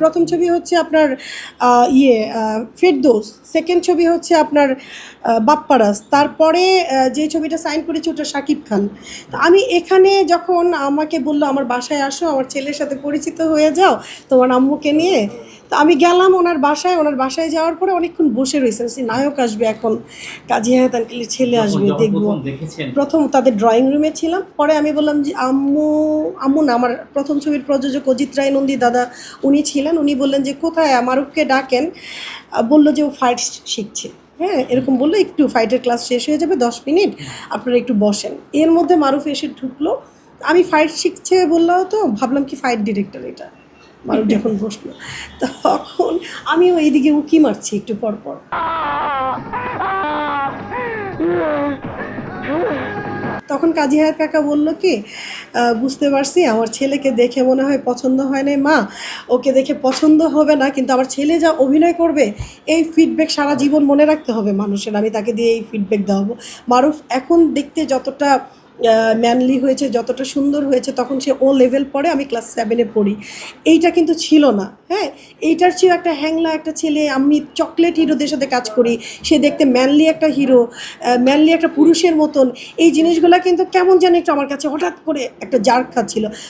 প্রথম ছবি হচ্ছে আপনার ফেরদৌস, সেকেন্ড ছবি হচ্ছে আপনার বাপ্পারাজ, তারপরে যে ছবিটা সাইন করেছি ওটা শাকিব খান। তো আমি এখানে যখন আমাকে বললো আমার বাসায় আসো, আমার ছেলের সাথে পরিচিত হয়ে যাও তোমার আম্মুকে নিয়ে, তো আমি গেলাম ওনার বাসায় যাওয়ার পরে অনেকক্ষণ বসে রয়েছে, নায়ক আসবে এখন, কাজী হায়াৎ আঙ্কেলের ছেলে যখন আসবে, যখন দেখবো। প্রথম দেখেছেন? প্রথম তাদের ড্রয়িং রুমে ছিলাম, পরে আমি বললাম যে আম্মু, আম্মু না, আমার প্রথম ছবির প্রযোজক অজিত রায় নন্দী দাদা উনি ছিলেন, উনি বললেন যে কোথায় মারুফকে ডাকেন, বললো যে ও ফাইট শিখছে। হ্যাঁ, এরকম বললো, একটু ফাইটের ক্লাস শেষ হয়ে যাবে 10 মিনিট, আপনারা একটু বসেন। এর মধ্যে মারুফ এসে ঢুকলো, আমি ফাইট শিখছে বললো, তো ভাবলাম কি ফাইট ডিরেক্টর এটা। মারুফ যখন বসলো তখন আমিও এইদিকে উকি মারছি একটু পর পর। তখন কাজী হায়াৎ কাকা বলল কি, বুঝতে পারছি আমার ছেলেকে দেখে মনে হয় পছন্দ হয় নাই মা, ওকে দেখে পছন্দ হবে না, কিন্তু আমার ছেলে যা অভিনয় করবে এই ফিডব্যাক সারা জীবন মনে রাখতে হবে মানুষের, আমি তাকে দিয়ে এই ফিডব্যাক দেওয়াবো। মারুফ এখন দেখতে যতটা ম্যানলি হয়েছে, যতটা সুন্দর হয়েছে, তখন সে ও লেভেল পড়ে, আমি ক্লাস 7-এ পড়ি, এইটা কিন্তু ছিল না। হ্যাঁ, এইটার ছিল একটা হ্যাংলা একটা ছেলে, আমি চকলেট হিরোদের সাথে কাজ করি, সে দেখতে ম্যানলি একটা হিরো, ম্যানলি একটা পুরুষের মতন, এই জিনিসগুলো কিন্তু কেমন জানি একটু আমার কাছে হঠাৎ করে একটা জার্ক খাচ্ছিল।